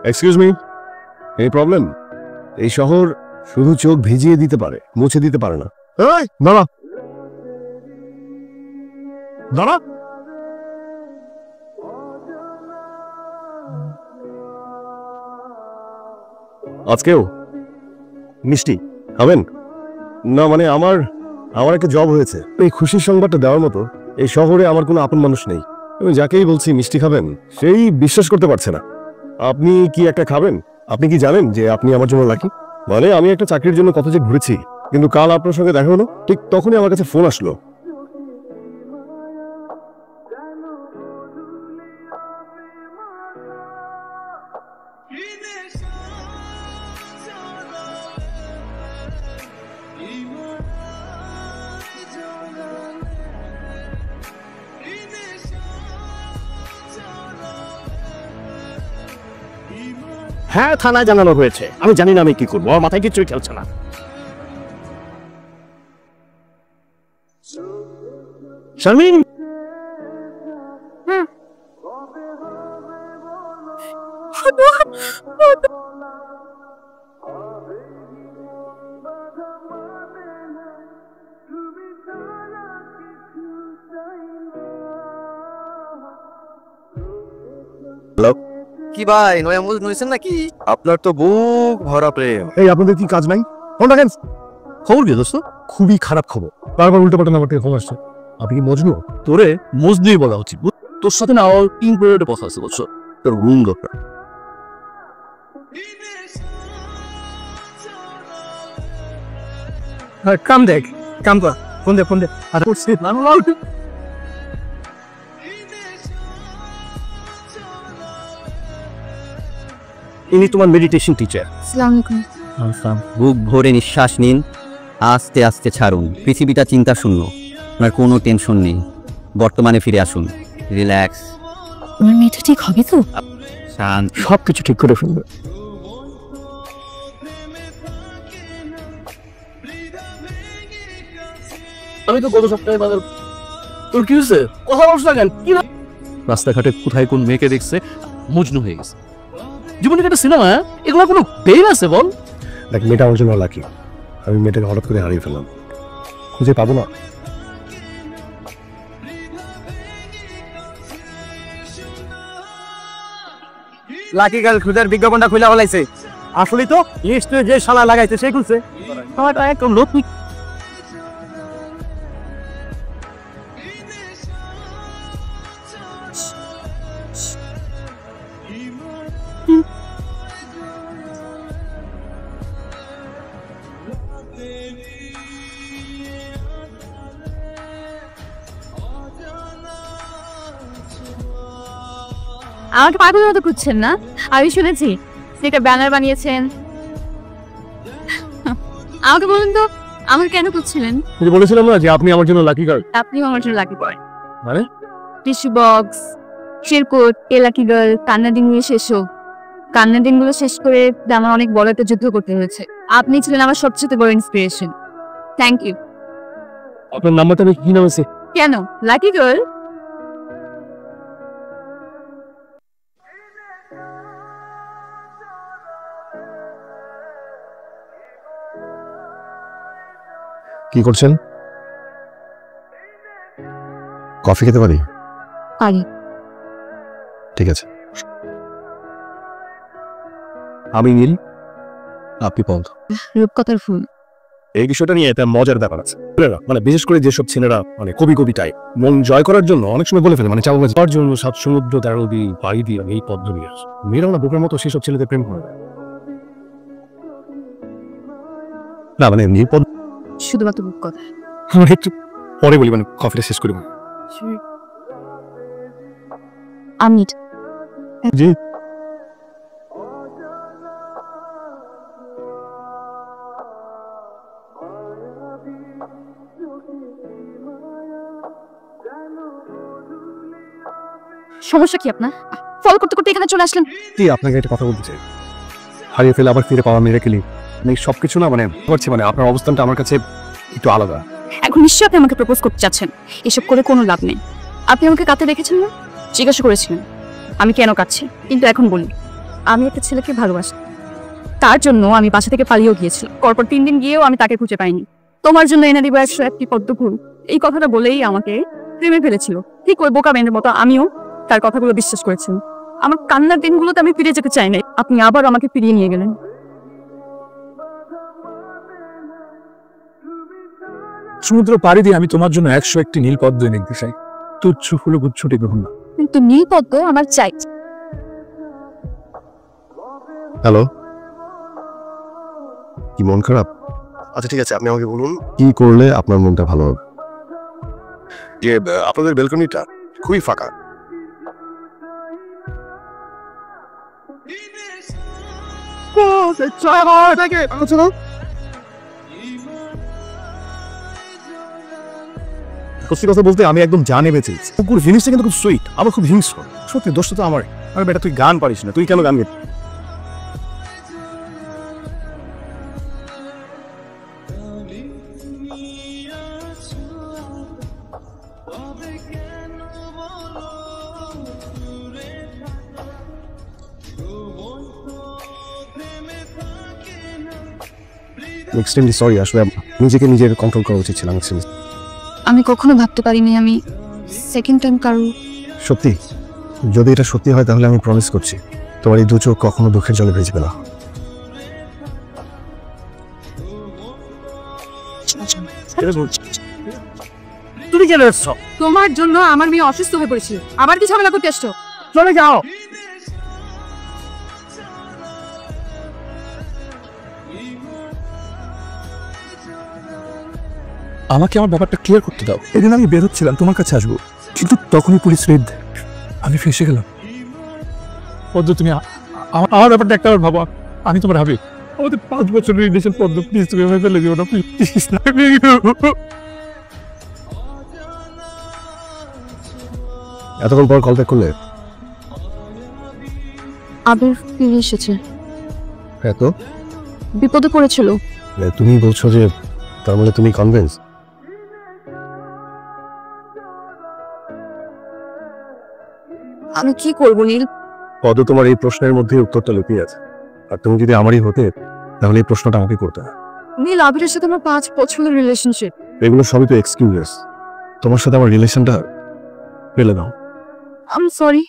Excuse me, এই problem? এই শহর শুধু চোখ ভিজিয়ে দিতে পারে, মুছে দিতে পারে না। এই দাঁড়া দাঁড়া। আজকেও মিষ্টি খাবেন না? মানে আমার একটা জব হয়েছে। এই খুশির সংবাদটা দেওয়ার মতো এই শহরে আমার কোনো আপন মানুষ নেই। আমি যাকেই বলছি মিষ্টি খাবেন, সেই বিশ্বাস করতে পারছে না। আপনি কি একটা খাবেন? আপনি কি জানেন যে আপনি আমার জন্য লাকি? মানে আমি একটা চাকরির জন্য কত যে ঘুরেছি, কিন্তু কাল আপনার সঙ্গে দেখা হলো, ঠিক তখনই আমার কাছে ফোন আসলো। হ্যাঁ, থানায় জানানো হয়েছে। আমি জানি না আমি কি করবো, আমার মাথায় কিছুই খেলছে না। শারমিন, হ্যালো, কি ভাই, নয়া মুজ নইছেন নাকি? আপনার তো বুক ভরা প্রেম। এই আপনাদের কি কাজ নাই? ফোনটা কেন? খবর কি দোস্ত? খুবই খারাপ খবর, বারবার উল্টো পাল্টা নাম্বার থেকে ফোন আসছে। আপনি কি মজনু? তোরে মজনুই বলা উচিত। তোর সাথে না আমার ইম্পর্টেন্ট কথা আছে, বুঝছো? তোর রুম দরকার। কাম দেখ, কাম কর, ফোন দে, ফোন দে। আর করছি ইনি তোমার মেডিটেশন টিচার। আসসালামু আলাইকুম। বুক ভরে নিঃশ্বাস নিন, আস্তে আস্তে ছাড়ুন। পৃথিবীটা চিন্তা শূন্য, আপনার কোনো টেনশন নেই। বর্তমানে ফিরে আসুন, রিল্যাক্স। আমার মেয়েটা ঠিক হবে তো? শান্ত। সবকিছু ঠিক করে ফেলবে। আমি তো গত সপ্তাহে বাজার। তোর কি হয়েছে? কথা বলছ না কেন? কি রাস্তাঘাটে কোথায় কোন মেয়েকে দেখছে, মজনু হয়ে গেছে। জীবনে একটা সিনেমা, এগুলো কোনো বের আছে বল? দেখ, মেয়েটা আমার জন্য লাকি। আমি মেয়েটাকে হঠাৎ করে হারিয়ে ফেললাম, খুঁজে পাবো না। লাকি গার্ল খুঁজার বিজ্ঞাপনটা খুলে বলাইছে। আসলে তো নিশ্চয় যে শালা লাগাইছে সে খুলছে। আমারটা একদম নতুন। আমাকে পাগলের মতো খুঁজছেন না? আমি শুনেছি একটা ব্যানার বানিয়েছেন। আমাকে বলুন তো, আমাকে কেন খুঁজছিলেন? বলেছিলাম না যে আপনি আমার জন্য লাকি গার্ল। আপনিও আমার জন্য লাকি বয়। মানে tissue box, শিরকোট, a lucky girl, কান্নার দিনগুলো শেষ হোক। কান্নার দিনগুলো শেষ করে আমার অনেক বড় একটা যুদ্ধ করতে হয়েছে। আপনি ছিলেন আমার সবচেয়ে বড় ইন্সপিরেশন। Thank you. আপনার নাম্বারটা আমি কি নাম আছে? কেন লাকি গার্ল? কি করছেন? কফি খেতে পারি? পারি। ঠিক আছে। আমি নীল, আপনি পন্থ। রূপকথার ফুল। এই বিষয়টা নিয়ে একটা মজার ব্যাপার আছে। মানে বিশেষ করে যেসব ছেলেরা মানে কবি টাইপ মন জয় করার জন্য অনেক সময় বলে ফেলে, মানে চাওয়ার জন্য 7 সমুদ্র 13 নদী পাড়ি দিয়ে এই পথ ধরিয়ে আসে। মেয়েরাও না বোকার মতো সেসব ছেলেদের প্রেম করে না। মানে নির্পদ শুধুমাত্র রূপকথা। একটু পরে বলি, মানে কফিটা শেষ করি। আমি জি। সমস্যা কি আপনার? ফলো করতে করতে এখানে চলে আসলেন। আপনাকে একটা কথা বলতে চাই। হারিয়ে ফেলে আবার ফিরে পাওয়া মিরাকেলি এই সবকিছু না, মানে করছে, মানে আপনার অবস্থানটা আমার কাছে একটু আলাদা। এখন নিশ্চয়ই আপনি আমাকে প্রপোজ করতে চাচ্ছেন। এসব করে কোনো লাভ নেই। আপনি আমাকে কাঁদতে দেখেছেন না? জিজ্ঞাসা করেছিলেন আমি কেন কাঁদছি, কিন্তু এখন বলি আমি একটা ছেলেকে ভালোবাসি, তার জন্য আমি বাসা থেকে পালিয়েও গিয়েছিলাম। পরপর 3 দিন গিয়েও আমি তাকে খুঁজে পাইনি। তোমার জন্য এনে দিব 101টি পদ্মফুল, এই কথাটা বলেই আমাকে প্রেমে ফেলেছিল। ঠিক ওই বোকা মেয়েদের মতো আমিও তার কথাগুলো বিশ্বাস করেছিলাম। আমার কান্নার দিনগুলোতে আমি ফিরে যেতে চাই না, আপনি আবার আমাকে ফিরিয়ে নিয়ে গেলেন। সমুদ্র পাড়ি দিয়ে আমি তোমার জন্য 101টি নীল পদ্ম এনে দিতে চাই। তুচ্ছ ফুলে গুচ্ছটি গ্রহণ না। কিন্তু নীল পদ্ম আমার চাই। হ্যালো, কি মন খারাপ? আচ্ছা ঠিক আছে, আপনি আমাকে বলুন কি করলে আপনার মনটা ভালো হবে। যে আপনাদের বেলকনিটা খুবই ফাঁকা। সত্যি কথা বলতে আমি একদম জানে বেঁচে কুকুর জিনিসটা কিন্তু খুব সুইট, আবার খুব হিংস্র। সত্যি দোষটা তো আমার। আরে বেটা তুই গান পারিস না, তুই কেন গান গেতে? এক্সট্রিমলি সরি, আসলে নিজেকে নিজের কন্ট্রোল করা উচিত ছিল। আমি কখনো ভাবতে পারিনি আমি সেকেন্ড টাইম কারো। সত্যি, যদি এটা সত্যি হয় তাহলে আমি প্রমিস করছি তোমার এই দু চোখ কখনো দুঃখের জলে ভেজবে না। তুমি কেন এসছো? তোমার জন্য আমার মেয়ে অসুস্থ হয়ে পড়েছিল, আবার কি ঝামেলা করতে আসছো? চলে যাও। আমাকে আমার ব্যাপারটা ক্লিয়ার করতে দাও। এদিন আমি বের হচ্ছিলাম তোমার কাছে আসবো, কিন্তু তখনই পুলিশ রেড দেয়। আমি ফেসে গেলাম। পদ্ম তুমি আমার ব্যাপারটা একটা বার ভাবো। আমি তোমার ভাবি, আমাদের 5 বছরের রিলেশন। পদ্ম প্লিজ তুমি আমায় ফেলে দিও না, প্লিজ না। এতক্ষণ পর কল ব্যাক করলে? আবির ফিরে এসেছে, এত বিপদে পড়েছিল। তুমি বলছো যে তার মানে তুমি কনভিন্স? আমি কি করবো নীল? পদ তোমার এই প্রশ্নের মধ্যে উত্তরটা লুকিয়ে আছে, আর তুমি যদি আমারই হতে তাহলে এই প্রশ্নটা আমাকে করতে হয়। নীল, আবিরের সাথে আমার 5 বছরের রিলেশনশিপ। এগুলো সবই তো এক্সকিউজেস। তোমার সাথে আমার রিলেশনটা ফেলে দাও। I am sorry.